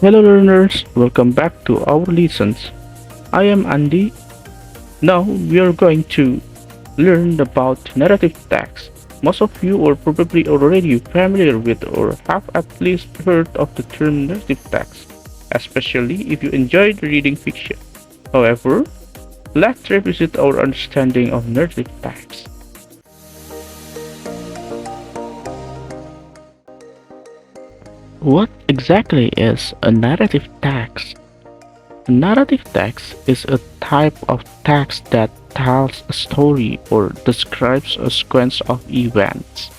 Hello learners, welcome back to our lessons. I am Andy. Now we are going to learn about narrative text. Most of you are probably already familiar with or have at least heard of the term narrative text, especially if you enjoyed reading fiction. However, let's revisit our understanding of narrative text. What exactly is a narrative text? A narrative text is a type of text that tells a story or describes a sequence of events.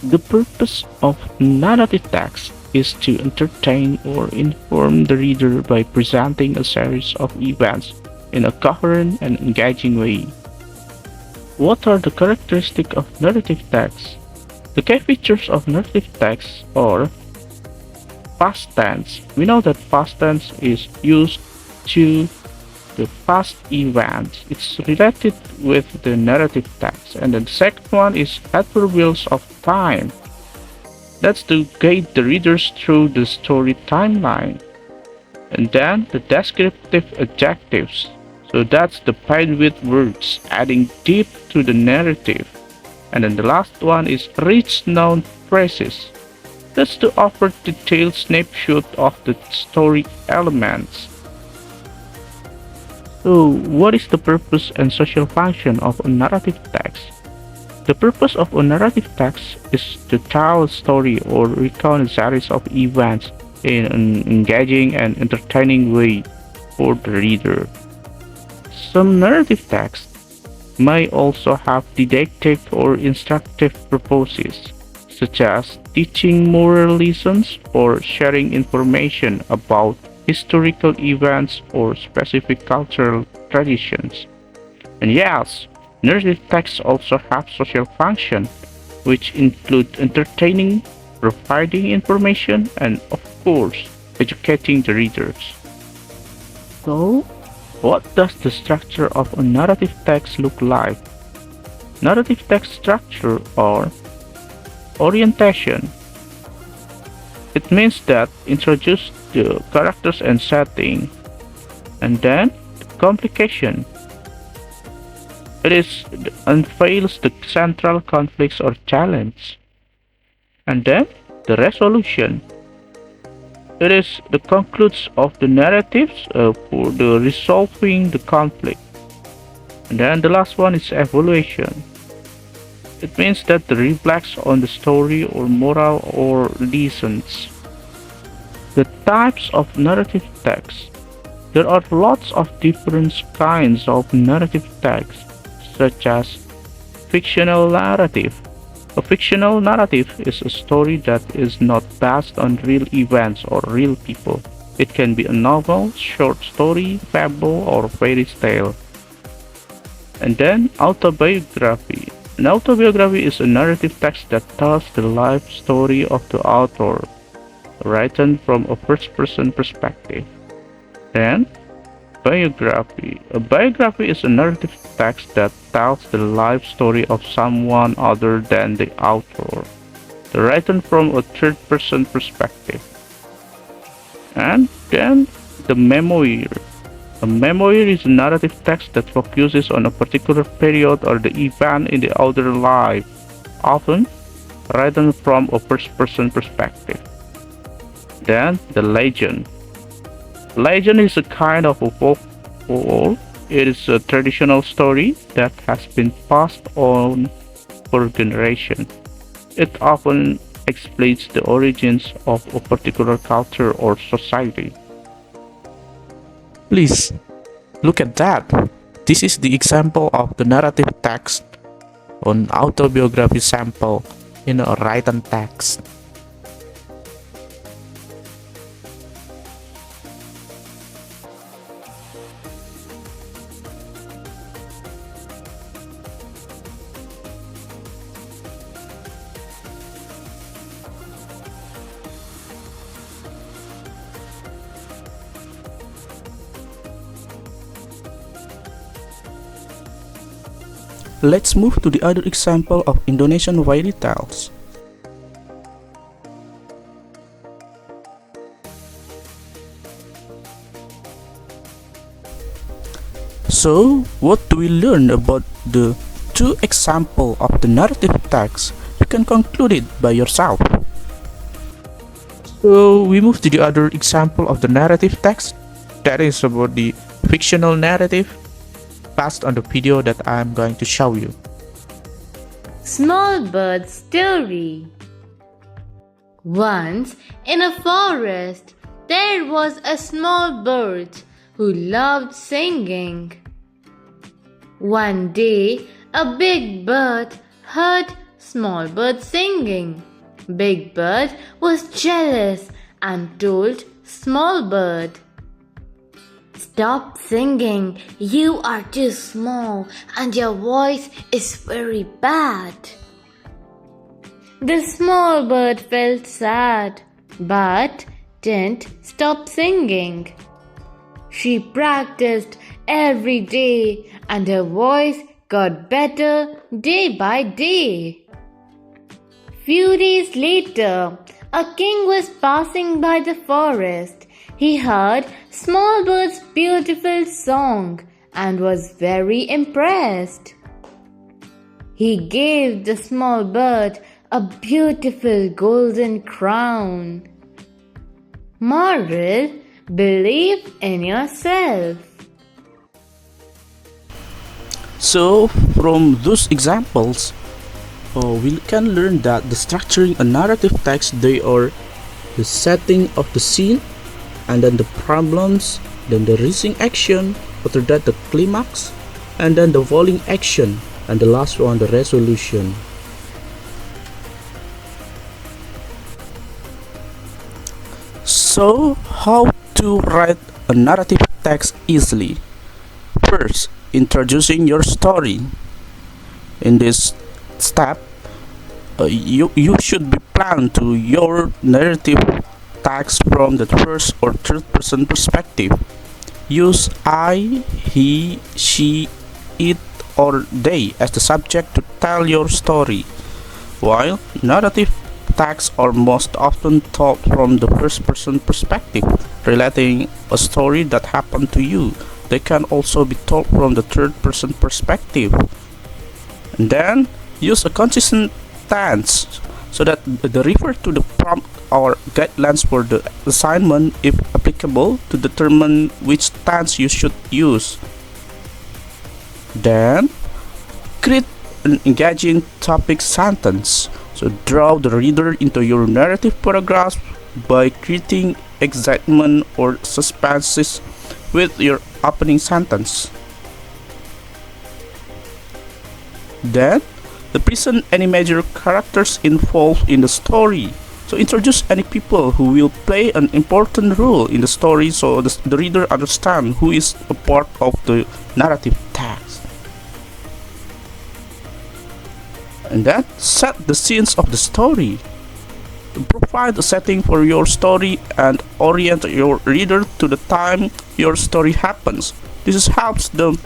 The purpose of narrative text is to entertain or inform the reader by presenting a series of events in a coherent and engaging way. What are the characteristics of narrative text? The key features of narrative text are past tense. We know that past tense is used to the past events. It's related with the narrative text. And then the second one is adverbials of time. That's to guide the readers through the story timeline. And then the descriptive adjectives. So that's the paired with words, adding depth to the narrative. And then the last one is rich noun phrases. That's to offer detailed snapshot of the story elements. So, what is the purpose and social function of a narrative text? The purpose of a narrative text is to tell a story or recount a series of events in an engaging and entertaining way for the reader. Some narrative texts may also have didactic or instructive purposes, such as teaching moral lessons or sharing information about historical events or specific cultural traditions. And yes, narrative texts also have social function, which include entertaining, providing information, and of course, educating the readers. So, what does the structure of a narrative text look like? Narrative text structure or orientation. It means that introduce the characters and setting, and then the complication. It is unveils the central conflicts or challenge, and then the resolution. It is the concludes of the narratives for the resolving the conflict, and then the last one is evaluation. It means that the reflects on the story or moral or lessons. The types of narrative text. There are lots of different kinds of narrative text, such as fictional narrative. A fictional narrative is a story that is not based on real events or real people. It can be a novel, short story, fable, or fairy tale. And then autobiography. An autobiography is a narrative text that tells the life story of the author, written from a first-person perspective. Then, biography. A biography is a narrative text that tells the life story of someone other than the author, written from a third-person perspective. And then, the memoir. A memoir is a narrative text that focuses on a particular period or the event in the author's life, often written from a first-person perspective. Then, the legend. Legend is a kind of a folklore. It is a traditional story that has been passed on for generations. It often explains the origins of a particular culture or society. Please, look at that. This is the example of the narrative text on autobiography sample in a written text. Let's move to the other example of Indonesian fairy tales. So, what do we learn about the two examples of the narrative text? You can conclude it by yourself. So, we move to the other example of the narrative text, that is about the fictional narrative, based on the video that I am going to show you. Small Bird Story. Once in a forest, there was a small bird who loved singing. One day, a big bird heard Small Bird singing. Big Bird was jealous and told Small Bird, "Stop singing, you are too small and your voice is very bad." The small bird felt sad, but didn't stop singing. She practiced every day and her voice got better day by day. Few days later, a king was passing by the forest. He heard Small Bird's beautiful song and was very impressed. He gave the small bird a beautiful golden crown. Moral: believe in yourself. So, from those examples, we can learn that the structuring a narrative text, they are the setting of the scene, and then the problems, then the rising action, after that the climax, and then the falling action, and the last one the resolution. So, how to write a narrative text easily? First, introducing your story. In this step, you should be planned to your narrative text from the first or third person perspective. Use I, he, she, it, or they as the subject to tell your story. While narrative texts are most often told from the first person perspective, relating a story that happened to you, they can also be told from the third person perspective. And then use a consistent tense so that they refer to the prompt or guidelines for the assignment if applicable to determine which tense you should use. Then create an engaging topic sentence. So draw the reader into your narrative paragraph by creating excitement or suspense with your opening sentence. Then, present any major characters involved in the story. So introduce any people who will play an important role in the story so the reader understands who is a part of the narrative text. And then set the scenes of the story. Provide a setting for your story and orient your reader to the time your story happens. This helps them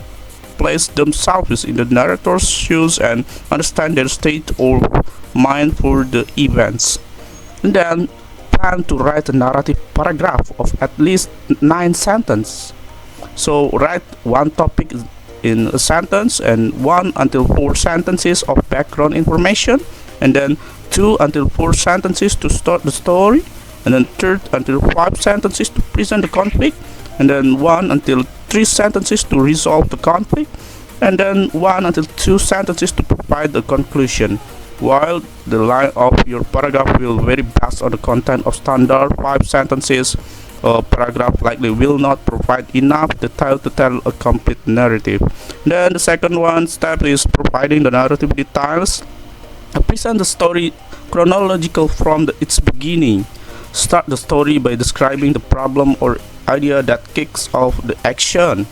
place themselves in the narrator's shoes and understand their state of mind for the events. And then plan to write a narrative paragraph of at least 9 sentences. So write one topic in a sentence and 1 until 4 sentences of background information, and then 2 until 4 sentences to start the story, and then 3 until 5 sentences to present the conflict, and then 1 until 3 sentences to resolve the conflict, and then 1 until 2 sentences to provide the conclusion. While the line of your paragraph will vary based on the content of standard 5 sentences, a paragraph likely will not provide enough detail to tell a complete narrative. Then the second step is providing the narrative details. Present the story chronological from its beginning. Start the story by describing the problem or idea that kicks off the action,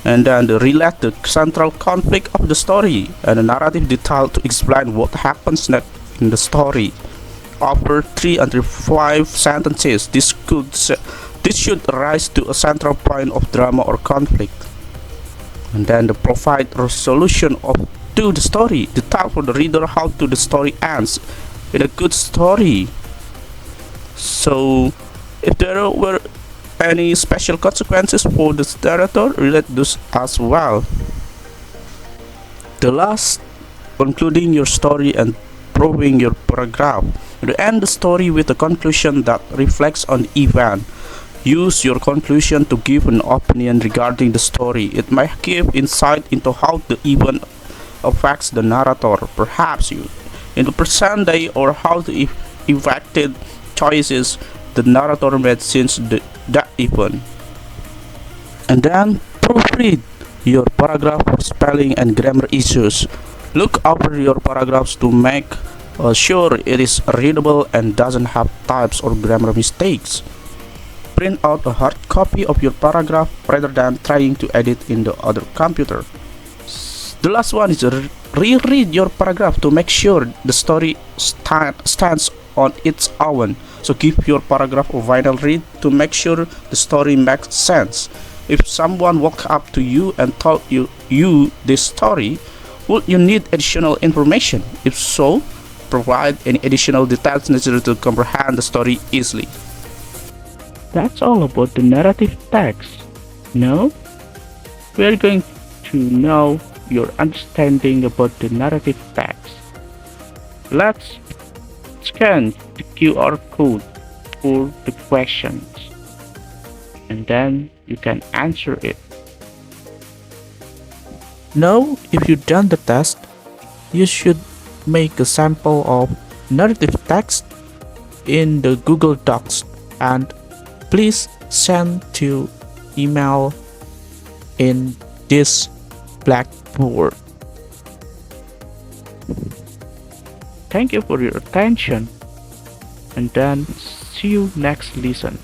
and then relate the central conflict of the story and a narrative detail to explain what happens next in the story. Over 3 until 5 sentences, this should rise to a central point of drama or conflict. And then provide resolution to the story, detail for the reader how the story ends in a good story. So if there were any special consequences for the narrator, relate those as well. The last, concluding your story and proving your paragraph. You end the story with a conclusion that reflects on the event. Use your conclusion to give an opinion regarding the story. It might give insight into how the event affects the narrator, perhaps you, in the present day, or how the effected choices the narrator made since that event. And then proofread your paragraph for spelling and grammar issues. Look over your paragraphs to make sure it is readable and doesn't have types or grammar mistakes. Print out a hard copy of your paragraph rather than trying to edit in the other computer. The last one is reread your paragraph to make sure the story stands on its own. So give your paragraph a final read to make sure the story makes sense. If someone walked up to you and told you this story, would you need additional information? If so, provide any additional details necessary to comprehend the story easily. That's all about the narrative text. Now, we are going to know your understanding about the narrative text. Let's scan the QR code for the questions, and then you can answer it. Now, if you've done the test, you should make a sample of narrative text in the Google Docs and please send to email in this blackboard. Thank you for your attention, and then see you next lesson.